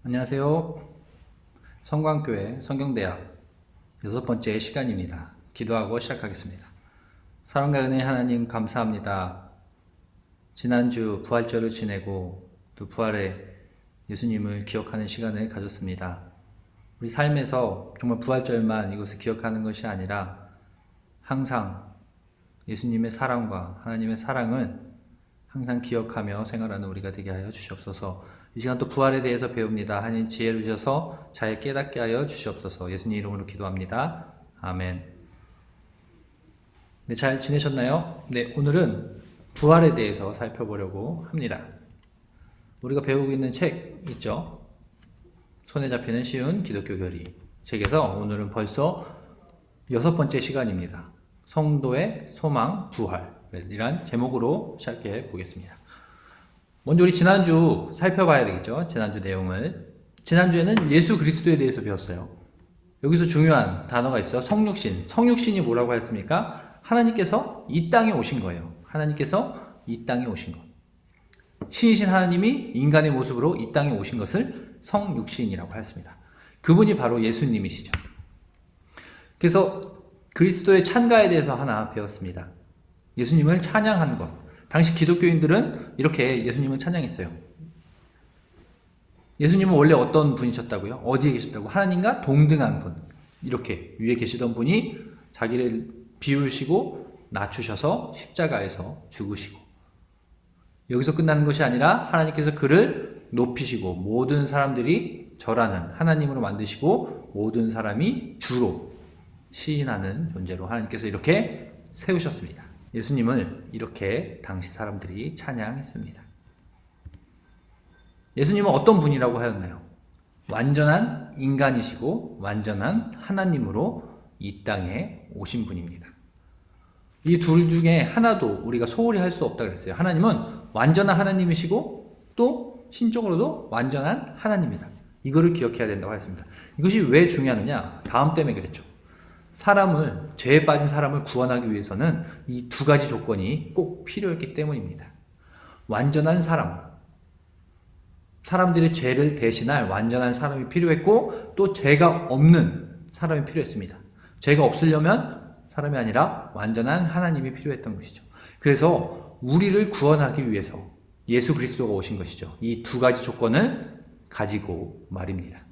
안녕하세요. 성광교회 성경대학 6번째 시간입니다. 기도하고 시작하겠습니다. 사랑과 은혜 하나님 감사합니다. 지난주 부활절을 지내고 또 부활의 예수님을 기억하는 시간을 가졌습니다. 우리 삶에서 정말 부활절만 이것을 기억하는 것이 아니라 항상 예수님의 사랑과 하나님의 사랑을 항상 기억하며 생활하는 우리가 되게 하여 주시옵소서. 이 시간 또 부활에 대해서 배웁니다. 하나님 지혜를 주셔서 잘 깨닫게 하여 주시옵소서. 예수님 이름으로 기도합니다. 아멘. 네, 잘 지내셨나요? 네, 오늘은 부활에 대해서 살펴보려고 합니다. 우리가 배우고 있는 책 있죠? 손에 잡히는 쉬운 기독교 교리 책에서 오늘은 벌써 6번째 시간입니다. 성도의 소망 부활이란 제목으로 시작해 보겠습니다. 먼저 우리 지난주 살펴봐야 되겠죠? 지난주 내용을. 지난주에는 예수 그리스도에 대해서 배웠어요. 여기서 중요한 단어가 있어요. 성육신. 성육신이 뭐라고 했습니까? 하나님께서 이 땅에 오신 거예요. 하나님께서 이 땅에 오신 것. 신이신 하나님이 인간의 모습으로 이 땅에 오신 것을 성육신이라고 하였습니다. 그분이 바로 예수님이시죠. 그래서 그리스도의 찬가에 대해서 하나 배웠습니다. 예수님을 찬양하는 것. 당시 기독교인들은 이렇게 예수님을 찬양했어요. 예수님은 원래 어떤 분이셨다고요? 어디에 계셨다고? 하나님과 동등한 분. 이렇게 위에 계시던 분이 자기를 비우시고 낮추셔서 십자가에서 죽으시고, 여기서 끝나는 것이 아니라 하나님께서 그를 높이시고 모든 사람들이 절하는 하나님으로 만드시고 모든 사람이 주로 시인하는 존재로 하나님께서 이렇게 세우셨습니다. 예수님을 이렇게 당시 사람들이 찬양했습니다. 예수님은 어떤 분이라고 하였나요? 완전한 인간이시고 완전한 하나님으로 이 땅에 오신 분입니다. 이 둘 중에 하나도 우리가 소홀히 할 수 없다고 그랬어요. 하나님은 완전한 하나님이시고 또 신적으로도 완전한 하나님이다. 이거를 기억해야 된다고 했습니다. 이것이 왜 중요하느냐? 다음 때문에 그랬죠. 죄에 빠진 사람을 구원하기 위해서는 이 두 가지 조건이 꼭 필요했기 때문입니다. 완전한 사람들의 죄를 대신할 완전한 사람이 필요했고, 또 죄가 없는 사람이 필요했습니다. 죄가 없으려면 사람이 아니라 완전한 하나님이 필요했던 것이죠. 그래서 우리를 구원하기 위해서 예수 그리스도가 오신 것이죠. 이 두 가지 조건을 가지고 말입니다.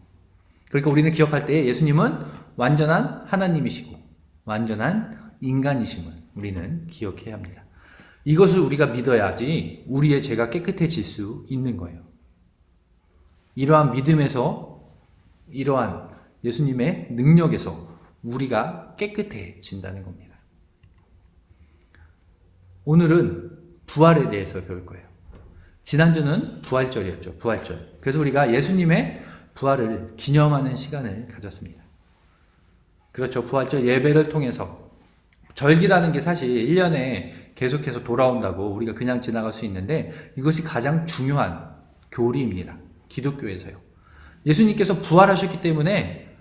그러니까 우리는 기억할 때 예수님은 완전한 하나님이시고 완전한 인간이심을 우리는 기억해야 합니다. 이것을 우리가 믿어야지 우리의 죄가 깨끗해질 수 있는 거예요. 이러한 믿음에서, 이러한 예수님의 능력에서 우리가 깨끗해진다는 겁니다. 오늘은 부활에 대해서 배울 거예요. 지난주는 부활절이었죠. 부활절. 그래서 우리가 예수님의 부활을 기념하는 시간을 가졌습니다. 그렇죠. 부활절 예배를 통해서, 절기라는 게 사실 1년에 계속해서 돌아온다고 우리가 그냥 지나갈 수 있는데 이것이 가장 중요한 교리입니다. 기독교에서요. 예수님께서 부활하셨기 때문에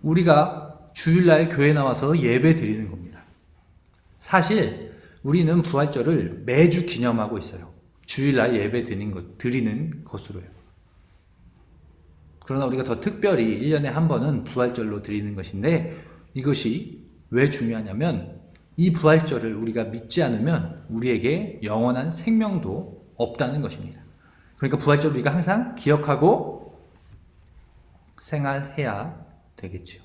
우리가 주일날 교회 나와서 예배 드리는 겁니다. 사실 우리는 부활절을 매주 기념하고 있어요. 주일날 예배 드리는 것으로요. 그러나 우리가 더 특별히 1년에 한 번은 부활절로 드리는 것인데, 이것이 왜 중요하냐면 이 부활절을 우리가 믿지 않으면 우리에게 영원한 생명도 없다는 것입니다. 그러니까 부활절을 우리가 항상 기억하고 생활해야 되겠죠.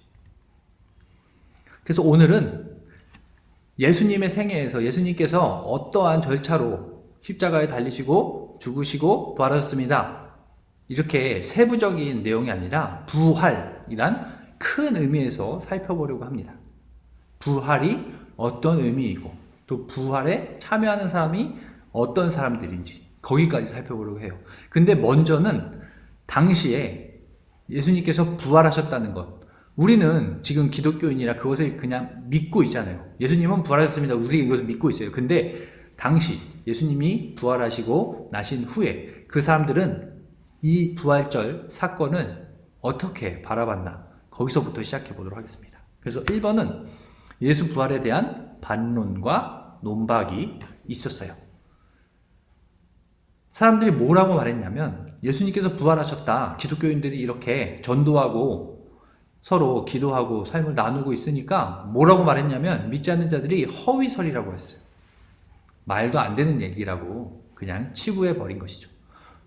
그래서 오늘은 예수님의 생애에서 예수님께서 어떠한 절차로 십자가에 달리시고 죽으시고 부활하셨습니다. 이렇게 세부적인 내용이 아니라 부활이란 큰 의미에서 살펴보려고 합니다. 부활이 어떤 의미이고 또 부활에 참여하는 사람이 어떤 사람들인지 거기까지 살펴보려고 해요. 근데 먼저는 당시에 예수님께서 부활하셨다는 것, 우리는 지금 기독교인이라 그것을 그냥 믿고 있잖아요. 예수님은 부활하셨습니다. 우리 이것을 믿고 있어요. 근데 당시 예수님이 부활하시고 나신 후에 그 사람들은 이 부활절 사건을 어떻게 바라봤나, 거기서부터 시작해 보도록 하겠습니다. 그래서 1번은 예수 부활에 대한 반론과 논박이 있었어요. 사람들이 뭐라고 말했냐면 예수님께서 부활하셨다. 기독교인들이 이렇게 전도하고 서로 기도하고 삶을 나누고 있으니까 뭐라고 말했냐면 믿지 않는 자들이 허위설이라고 했어요. 말도 안 되는 얘기라고 그냥 치부해 버린 것이죠.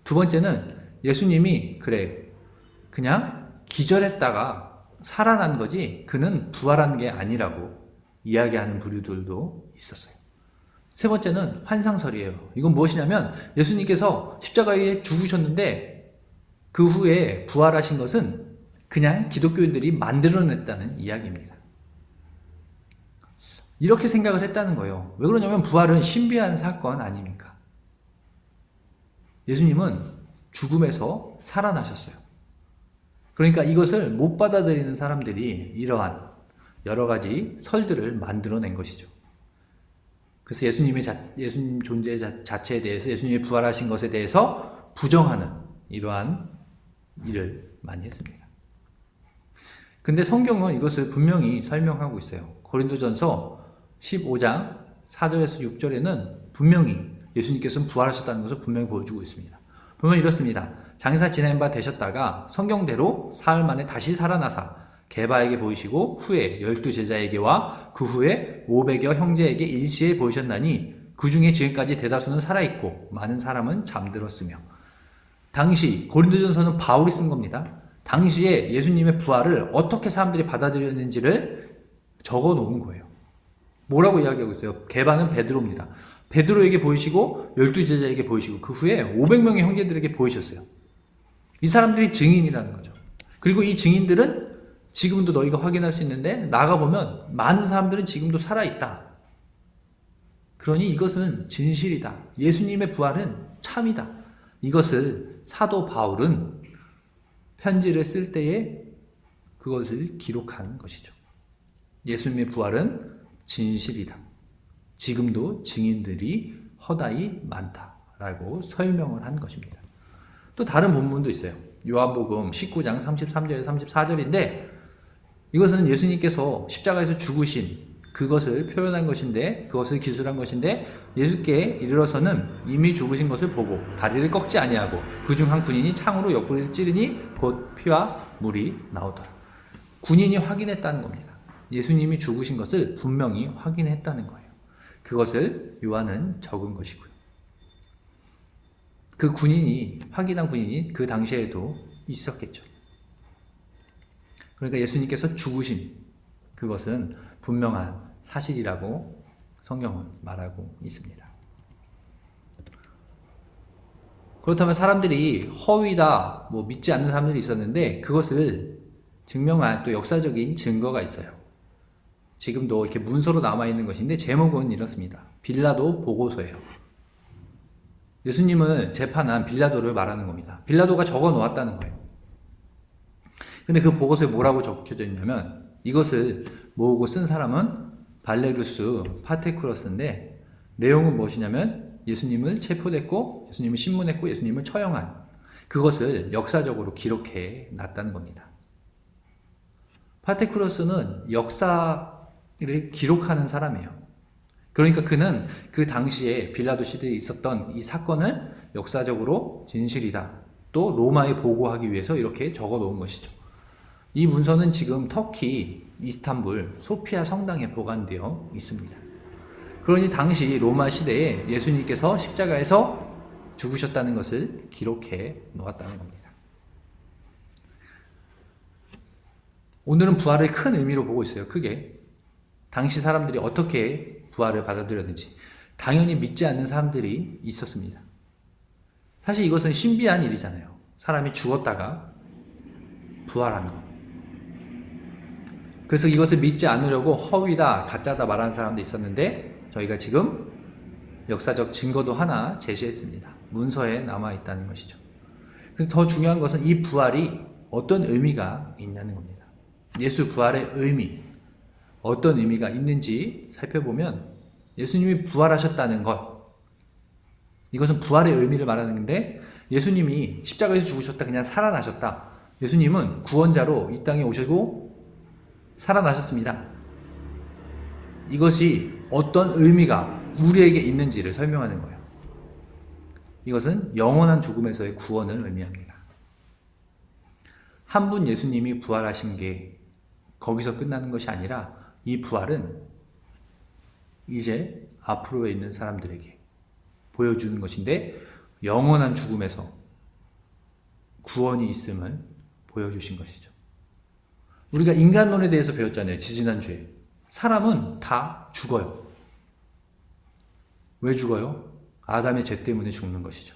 두 번째는 예수님이 그냥 기절했다가 살아난 거지 그는 부활한 게 아니라고 이야기하는 부류들도 있었어요. 세 번째는 환상설이에요. 이건 무엇이냐면 예수님께서 십자가에 죽으셨는데 그 후에 부활하신 것은 그냥 기독교인들이 만들어냈다는 이야기입니다. 이렇게 생각을 했다는 거예요. 왜 그러냐면 부활은 신비한 사건 아닙니까? 예수님은 죽음에서 살아나셨어요. 그러니까 이것을 못 받아들이는 사람들이 이러한 여러 가지 설들을 만들어낸 것이죠. 그래서 예수님 존재 자체에 대해서 예수님이 부활하신 것에 대해서 부정하는 이러한 일을 많이 했습니다. 근데 성경은 이것을 분명히 설명하고 있어요. 고린도전서 15장 4절에서 6절에는 분명히 예수님께서는 부활하셨다는 것을 분명히 보여주고 있습니다. 보면 이렇습니다. 장사 지낸 바 되셨다가 성경대로 사흘 만에 다시 살아나사 게바에게 보이시고 후에 12제자에게와 그 후에 500여 형제에게 일시에 보이셨나니 그 중에 지금까지 대다수는 살아있고 많은 사람은 잠들었으며. 당시 고린도전서는 바울이 쓴 겁니다. 당시에 예수님의 부활을 어떻게 사람들이 받아들였는지를 적어 놓은 거예요. 뭐라고 이야기하고 있어요? 게바는 베드로입니다. 베드로에게 보이시고 12제자에게 보이시고 그 후에 500명의 형제들에게 보이셨어요. 이 사람들이 증인이라는 거죠. 그리고 이 증인들은 지금도 너희가 확인할 수 있는데 나가보면 많은 사람들은 지금도 살아있다. 그러니 이것은 진실이다. 예수님의 부활은 참이다. 이것을 사도 바울은 편지를 쓸 때에 그것을 기록한 것이죠. 예수님의 부활은 진실이다. 지금도 증인들이 허다히 많다라고 설명을 한 것입니다. 또 다른 본문도 있어요. 요한복음 19장 33절에서 34절인데 이것은 예수님께서 십자가에서 죽으신 그것을 표현한 것인데 그것을 기술한 것인데 예수께 이르러서는 이미 죽으신 것을 보고 다리를 꺾지 아니하고 그중 한 군인이 창으로 옆구리를 찌르니 곧 피와 물이 나오더라. 군인이 확인했다는 겁니다. 예수님이 죽으신 것을 분명히 확인했다는 거예요. 그것을 요한은 적은 것이고요. 그 군인이 확인한 군인이 그 당시에도 있었겠죠. 그러니까 예수님께서 죽으신 그것은 분명한 사실이라고 성경은 말하고 있습니다. 그렇다면 사람들이 허위다, 믿지 않는 사람들이 있었는데 그것을 증명한 또 역사적인 증거가 있어요. 지금도 이렇게 문서로 남아있는 것인데 제목은 이렇습니다. 빌라도 보고서예요. 예수님을 재판한 빌라도를 말하는 겁니다. 빌라도가 적어 놓았다는 거예요. 근데 그 보고서에 뭐라고 적혀져 있냐면 이것을 모으고 쓴 사람은 발레루스 파테쿠러스인데 내용은 무엇이냐면 예수님을 체포됐고 예수님을 신문했고 예수님을 처형한 그것을 역사적으로 기록해 놨다는 겁니다. 파테쿠러스는 역사를 기록하는 사람이에요. 그러니까 그는 그 당시에 빌라도 시대에 있었던 이 사건을 역사적으로 진실이다. 또 로마에 보고하기 위해서 이렇게 적어 놓은 것이죠. 이 문서는 지금 터키 이스탄불 소피아 성당에 보관되어 있습니다. 그러니 당시 로마 시대에 예수님께서 십자가에서 죽으셨다는 것을 기록해 놓았다는 겁니다. 오늘은 부활을 큰 의미로 보고 있어요. 크게. 당시 사람들이 어떻게 부활을 받아들였는지. 당연히 믿지 않는 사람들이 있었습니다. 사실 이것은 신비한 일이잖아요. 사람이 죽었다가 부활한 거. 그래서 이것을 믿지 않으려고 허위다, 가짜다 말하는 사람도 있었는데 저희가 지금 역사적 증거도 하나 제시했습니다. 문서에 남아있다는 것이죠. 그래서 더 중요한 것은 이 부활이 어떤 의미가 있냐는 겁니다. 예수 부활의 의미, 어떤 의미가 있는지 살펴보면 예수님이 부활하셨다는 것, 이것은 부활의 의미를 말하는데 예수님이 십자가에서 죽으셨다, 그냥 살아나셨다. 예수님은 구원자로 이 땅에 오시고 살아나셨습니다. 이것이 어떤 의미가 우리에게 있는지를 설명하는 거예요. 이것은 영원한 죽음에서의 구원을 의미합니다. 한 분 예수님이 부활하신 게 거기서 끝나는 것이 아니라 이 부활은 이제 앞으로에 있는 사람들에게 보여주는 것인데 영원한 죽음에서 구원이 있음을 보여주신 것이죠. 우리가 인간론에 대해서 배웠잖아요. 지지난주에. 사람은 다 죽어요. 왜 죽어요? 아담의 죄 때문에 죽는 것이죠.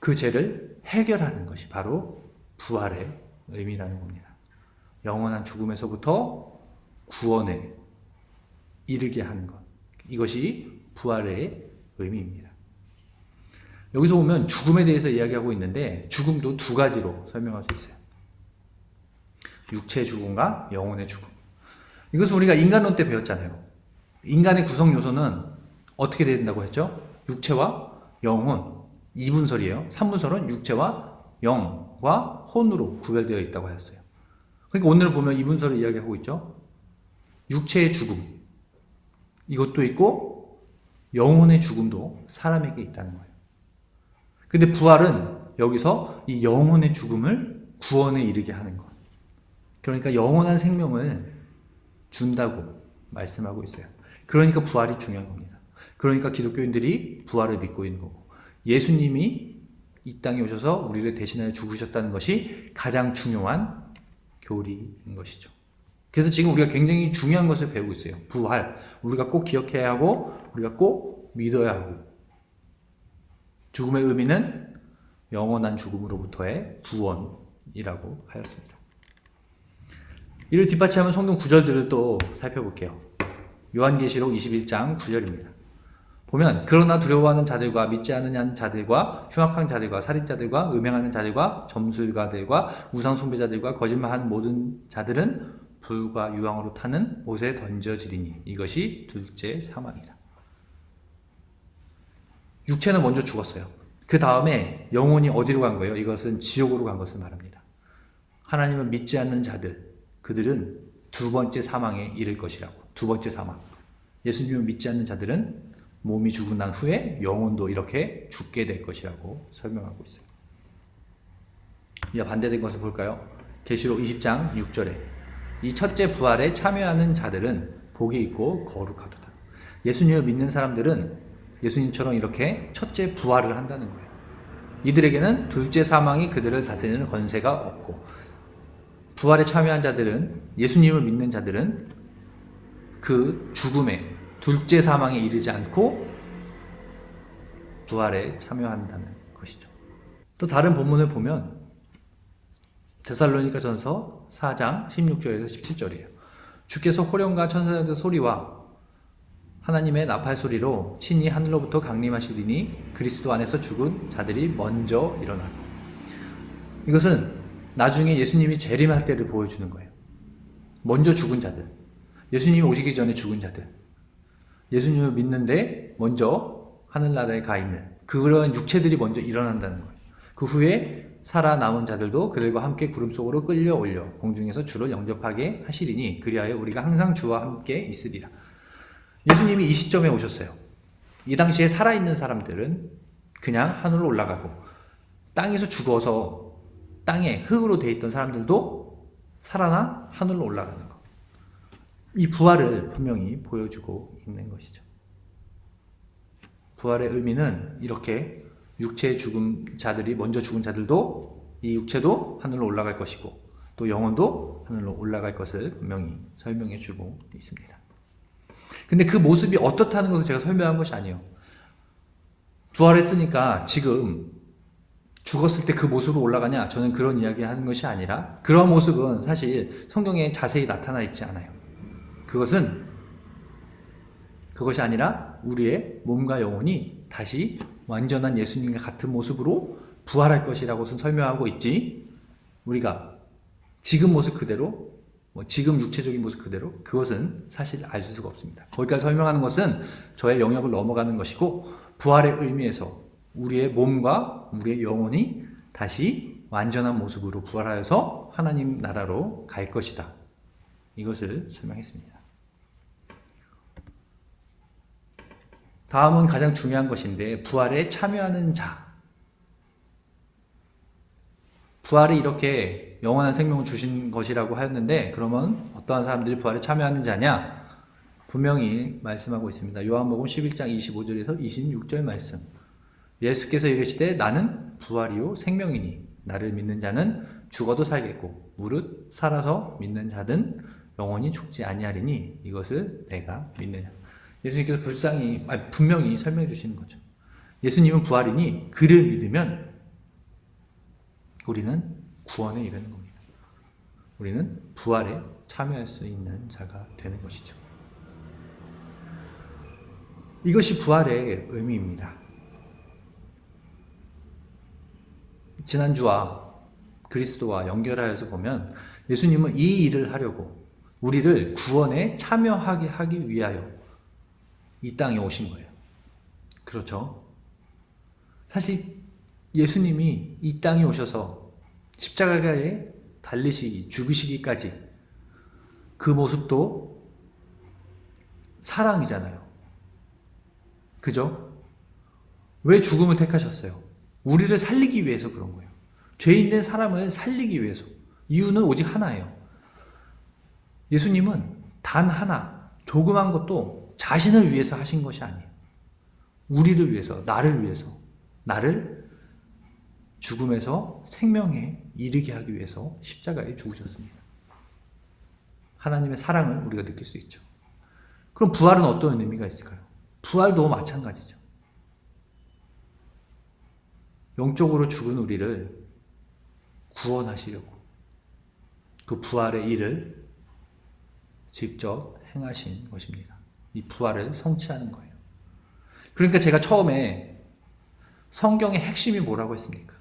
그 죄를 해결하는 것이 바로 부활의 의미라는 겁니다. 영원한 죽음에서부터 구원에 이르게 하는 것. 이것이 부활의 의미입니다. 여기서 보면 죽음에 대해서 이야기하고 있는데 죽음도 두 가지로 설명할 수 있어요. 육체의 죽음과 영혼의 죽음. 이것은 우리가 인간론 때 배웠잖아요. 인간의 구성 요소는 어떻게 된다고 했죠? 육체와 영혼, 2분설이에요. 3분설은 육체와 영과 혼으로 구별되어 있다고 하였어요. 그러니까 오늘 보면 2분설을 이야기하고 있죠. 육체의 죽음, 이것도 있고 영혼의 죽음도 사람에게 있다는 거예요. 근데 부활은 여기서 이 영혼의 죽음을 구원에 이르게 하는 것. 그러니까 영원한 생명을 준다고 말씀하고 있어요. 그러니까 부활이 중요한 겁니다. 그러니까 기독교인들이 부활을 믿고 있는 거고, 예수님이 이 땅에 오셔서 우리를 대신하여 죽으셨다는 것이 가장 중요한 교리인 것이죠. 그래서 지금 우리가 굉장히 중요한 것을 배우고 있어요. 부활. 우리가 꼭 기억해야 하고 우리가 꼭 믿어야 하고, 죽음의 의미는 영원한 죽음으로부터의 구원이라고 하였습니다. 이를 뒷받침하는 성경 구절들을 또 살펴볼게요. 요한계시록 21장 9절입니다. 보면 그러나 두려워하는 자들과 믿지 않는 자들과 흉악한 자들과 살인자들과 음행하는 자들과 점술가들과 우상 숭배자들과 거짓말하는 모든 자들은 불과 유황으로 타는 못에 던져지리니 이것이 둘째 사망이다. 육체는 먼저 죽었어요. 그 다음에 영혼이 어디로 간 거예요? 이것은 지옥으로 간 것을 말합니다. 하나님을 믿지 않는 자들, 그들은 두 번째 사망에 이를 것이라고. 두 번째 사망. 예수님을 믿지 않는 자들은 몸이 죽은 난 후에 영혼도 이렇게 죽게 될 것이라고 설명하고 있어요. 이와 반대된 것을 볼까요? 계시록 20장 6절에 이 첫째 부활에 참여하는 자들은 복이 있고 거룩하도다. 예수님을 믿는 사람들은 예수님처럼 이렇게 첫째 부활을 한다는 거예요. 이들에게는 둘째 사망이 그들을 다스리는 권세가 없고, 부활에 참여한 자들은, 예수님을 믿는 자들은 그 죽음에, 둘째 사망에 이르지 않고 부활에 참여한다는 것이죠. 또 다른 본문을 보면 데살로니가전서 4장 16절에서 17절이에요. 주께서 호령과 천사들 소리와 하나님의 나팔 소리로 친히 하늘로부터 강림하시리니 그리스도 안에서 죽은 자들이 먼저 일어나고. 이것은 나중에 예수님이 재림할 때를 보여주는 거예요. 먼저 죽은 자들, 예수님이 오시기 전에 죽은 자들, 예수님을 믿는데 먼저 하늘나라에 가 있는 그런 육체들이 먼저 일어난다는 거예요. 그 후에 살아남은 자들도 그들과 함께 구름 속으로 끌려 올려 공중에서 주를 영접하게 하시리니 그리하여 우리가 항상 주와 함께 있으리라. 예수님이 이 시점에 오셨어요. 이 당시에 살아있는 사람들은 그냥 하늘로 올라가고, 땅에서 죽어서 땅에 흙으로 되어 있던 사람들도 살아나 하늘로 올라가는 것. 이 부활을 분명히 보여주고 있는 것이죠. 부활의 의미는 이렇게 육체의 죽은 자들이, 먼저 죽은 자들도 이 육체도 하늘로 올라갈 것이고 또 영혼도 하늘로 올라갈 것을 분명히 설명해 주고 있습니다. 근데 그 모습이 어떻다는 것을 제가 설명한 것이 아니에요. 부활했으니까 지금 죽었을 때 그 모습으로 올라가냐? 저는 그런 이야기 하는 것이 아니라, 그런 모습은 사실 성경에 자세히 나타나 있지 않아요. 그것이 아니라 우리의 몸과 영혼이 다시 완전한 예수님과 같은 모습으로 부활할 것이라고선 설명하고 있지, 우리가 지금 모습 그대로, 지금 육체적인 모습 그대로, 그것은 사실 알 수가 없습니다. 거기까지 설명하는 것은 저의 영역을 넘어가는 것이고, 부활의 의미에서 우리의 몸과 우리의 영혼이 다시 완전한 모습으로 부활하여서 하나님 나라로 갈 것이다. 이것을 설명했습니다. 다음은 가장 중요한 것인데 부활에 참여하는 자. 부활이 이렇게 영원한 생명을 주신 것이라고 하였는데 그러면 어떠한 사람들이 부활에 참여하는 자냐? 분명히 말씀하고 있습니다. 요한복음 11장 25절에서 26절 말씀. 예수께서 이르시되 나는 부활이요 생명이니 나를 믿는 자는 죽어도 살겠고 무릇 살아서 믿는 자는 영원히 죽지 아니하리니 이것을 내가 믿느냐. 예수님께서 분명히 설명해 주시는 거죠. 예수님은 부활이니 그를 믿으면 우리는 구원에 이르는 겁니다. 우리는 부활에 참여할 수 있는 자가 되는 것이죠. 이것이 부활의 의미입니다. 지난주와 그리스도와 연결하여서 보면 예수님은 이 일을 하려고 우리를 구원에 참여하게 하기 위하여 이 땅에 오신 거예요. 그렇죠? 사실 예수님이 이 땅에 오셔서 십자가에 달리시기, 죽으시기까지 그 모습도 사랑이잖아요. 그죠? 왜 죽음을 택하셨어요? 우리를 살리기 위해서 그런 거예요. 죄인된 사람을 살리기 위해서. 이유는 오직 하나예요. 예수님은 단 하나, 조그만 것도 자신을 위해서 하신 것이 아니에요. 우리를 위해서, 나를 위해서, 나를 죽음에서 생명에 이르게 하기 위해서 십자가에 죽으셨습니다. 하나님의 사랑을 우리가 느낄 수 있죠. 그럼 부활은 어떤 의미가 있을까요? 부활도 마찬가지죠. 영적으로 죽은 우리를 구원하시려고 그 부활의 일을 직접 행하신 것입니다. 이 부활을 성취하는 거예요. 그러니까 제가 처음에 성경의 핵심이 뭐라고 했습니까?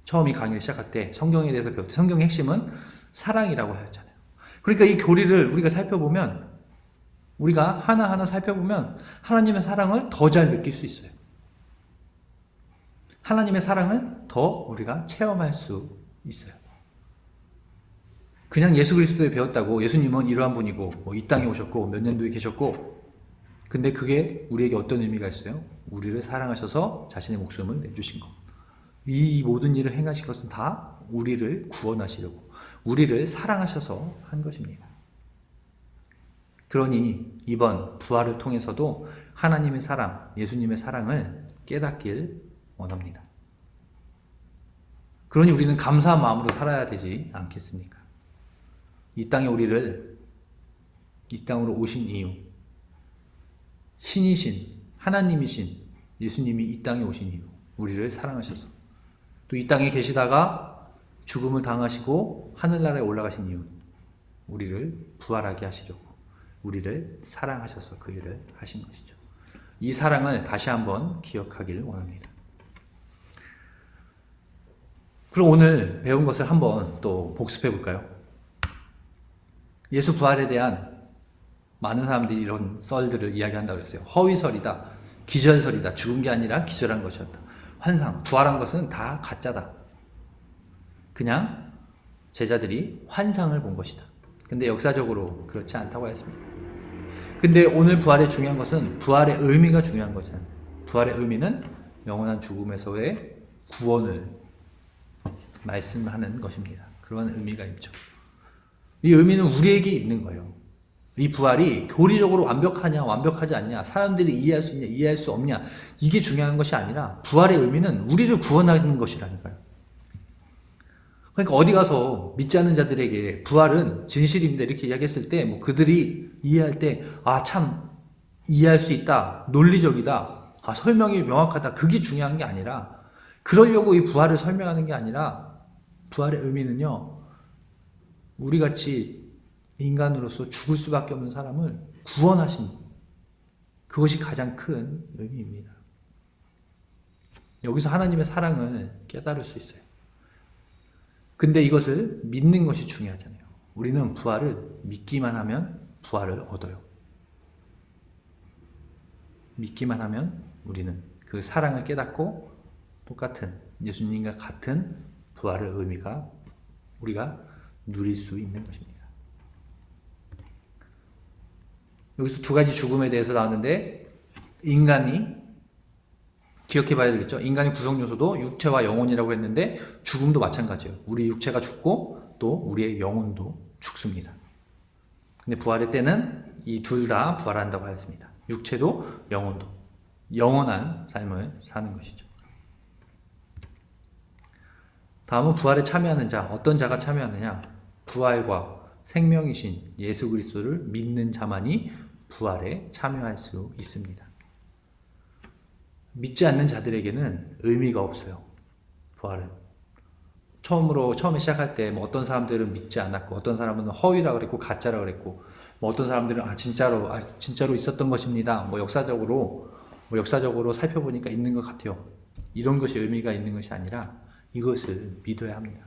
처음 이 강의를 시작할 때 성경에 대해서 배울 때 성경의 핵심은 사랑이라고 하였잖아요. 그러니까 이 교리를 우리가 살펴보면 우리가 하나하나 살펴보면 하나님의 사랑을 더 잘 느낄 수 있어요. 하나님의 사랑을 더 우리가 체험할 수 있어요. 그냥 예수 그리스도에 배웠다고 예수님은 이러한 분이고 이 땅에 오셨고 몇 년도에 계셨고 근데 그게 우리에게 어떤 의미가 있어요? 우리를 사랑하셔서 자신의 목숨을 내주신 것. 이 모든 일을 행하신 것은 다 우리를 구원하시려고 우리를 사랑하셔서 한 것입니다. 그러니 이번 부활을 통해서도 하나님의 사랑, 예수님의 사랑을 깨닫길 원합니다. 그러니 우리는 감사한 마음으로 살아야 되지 않겠습니까? 이 땅에 우리를 이 땅으로 오신 이유, 신이신 하나님이신 예수님이 이 땅에 오신 이유, 우리를 사랑하셔서 또 이 땅에 계시다가 죽음을 당하시고 하늘나라에 올라가신 이유, 우리를 부활하게 하시려고 우리를 사랑하셔서 그 일을 하신 것이죠. 이 사랑을 다시 한번 기억하기를 원합니다. 그럼 오늘 배운 것을 한번 또 복습해 볼까요? 예수 부활에 대한 많은 사람들이 이런 썰들을 이야기한다고 그랬어요. 허위설이다, 기절설이다, 죽은 게 아니라 기절한 것이었다. 환상, 부활한 것은 다 가짜다. 그냥 제자들이 환상을 본 것이다. 근데 역사적으로 그렇지 않다고 했습니다. 근데 오늘 부활의 중요한 것은 부활의 의미가 중요한 거잖아요. 부활의 의미는 영원한 죽음에서의 구원을 말씀하는 것입니다. 그런 의미가 있죠. 이 의미는 우리에게 있는 거예요. 이 부활이 교리적으로 완벽하냐 완벽하지 않냐 사람들이 이해할 수 있냐 이해할 수 없냐 이게 중요한 것이 아니라 부활의 의미는 우리를 구원하는 것이라니까요. 그러니까 어디 가서 믿지 않는 자들에게 부활은 진실입니다 이렇게 이야기했을 때 뭐 그들이 이해할 때 아 참 이해할 수 있다 논리적이다 아 설명이 명확하다 그게 중요한 게 아니라 그러려고 이 부활을 설명하는 게 아니라 부활의 의미는요 우리같이 인간으로서 죽을 수밖에 없는 사람을 구원하신 그것이 가장 큰 의미입니다. 여기서 하나님의 사랑을 깨달을 수 있어요. 근데 이것을 믿는 것이 중요하잖아요. 우리는 부활을 믿기만 하면 부활을 얻어요. 믿기만 하면 우리는 그 사랑을 깨닫고 똑같은 예수님과 같은 부활의 의미가 우리가 누릴 수 있는 것입니다. 여기서 두 가지 죽음에 대해서 나왔는데 인간이 기억해 봐야 되겠죠. 인간의 구성 요소도 육체와 영혼이라고 했는데 죽음도 마찬가지예요. 우리 육체가 죽고 또 우리의 영혼도 죽습니다. 근데 부활의 때는 이 둘 다 부활한다고 하였습니다. 육체도 영혼도 영원한 삶을 사는 것이죠. 다음은 부활에 참여하는 자, 어떤 자가 참여하느냐? 부활과 생명이신 예수 그리스도를 믿는 자만이 부활에 참여할 수 있습니다. 믿지 않는 자들에게는 의미가 없어요. 부활은. 처음에 시작할 때 뭐 어떤 사람들은 믿지 않았고 어떤 사람은 허위라 그랬고 가짜라 그랬고 뭐 어떤 사람들은 진짜로 있었던 것입니다. 뭐 역사적으로 살펴보니까 있는 것 같아요. 이런 것이 의미가 있는 것이 아니라 이것을 믿어야 합니다.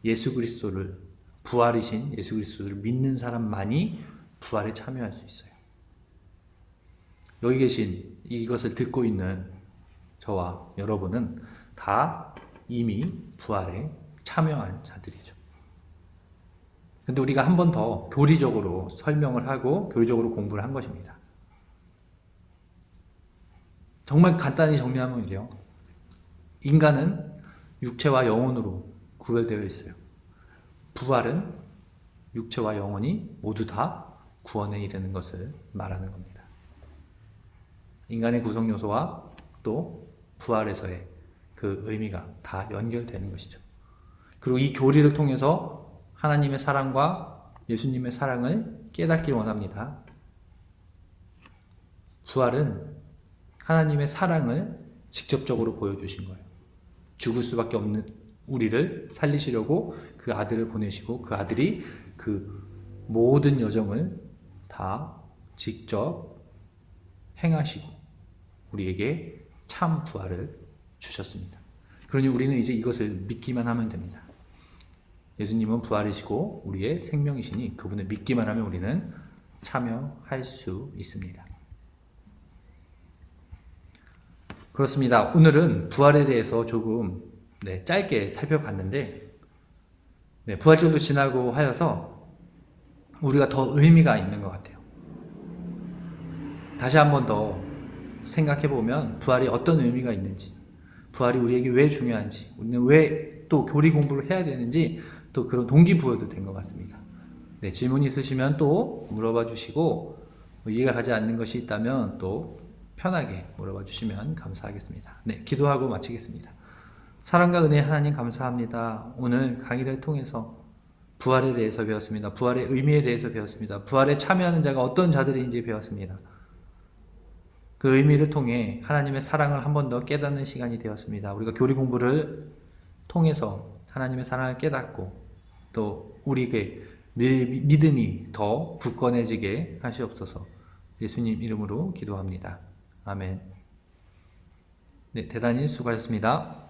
예수 그리스도를 부활이신 예수 그리스도를 믿는 사람만이 부활에 참여할 수 있어요. 여기 계신 이것을 듣고 있는 저와 여러분은 다 이미 부활에 참여한 자들이죠. 근데 우리가 한 번 더 교리적으로 설명을 하고 교리적으로 공부를 한 것입니다. 정말 간단히 정리하면 이래요. 인간은 육체와 영혼으로 구별되어 있어요. 부활은 육체와 영혼이 모두 다 구원에 이르는 것을 말하는 겁니다. 인간의 구성 요소와 또 부활에서의 그 의미가 다 연결되는 것이죠. 그리고 이 교리를 통해서 하나님의 사랑과 예수님의 사랑을 깨닫길 원합니다. 부활은 하나님의 사랑을 직접적으로 보여주신 거예요. 죽을 수밖에 없는 우리를 살리시려고 그 아들을 보내시고 그 아들이 그 모든 여정을 다 직접 행하시고 우리에게 참 부활을 주셨습니다. 그러니 우리는 이제 이것을 믿기만 하면 됩니다. 예수님은 부활이시고 우리의 생명이시니 그분을 믿기만 하면 우리는 참여할 수 있습니다. 그렇습니다. 오늘은 부활에 대해서 조금 짧게 살펴봤는데 부활절도 지나고 하여서 우리가 더 의미가 있는 것 같아요. 다시 한 번 더 생각해보면 부활이 어떤 의미가 있는지, 부활이 우리에게 왜 중요한지, 우리는 왜 또 교리 공부를 해야 되는지 또 그런 동기부여도 된 것 같습니다. 질문 있으시면 또 물어봐 주시고 이해가 가지 않는 것이 있다면 또 편하게 물어봐 주시면 감사하겠습니다. 기도하고 마치겠습니다. 사랑과 은혜의 하나님 감사합니다. 오늘 강의를 통해서 부활에 대해서 배웠습니다. 부활의 의미에 대해서 배웠습니다. 부활에 참여하는 자가 어떤 자들인지 배웠습니다. 그 의미를 통해 하나님의 사랑을 한 번 더 깨닫는 시간이 되었습니다. 우리가 교리 공부를 통해서 하나님의 사랑을 깨닫고 또 우리에게 믿음이 더 굳건해지게 하시옵소서. 예수님 이름으로 기도합니다. 아멘. 대단히 수고하셨습니다.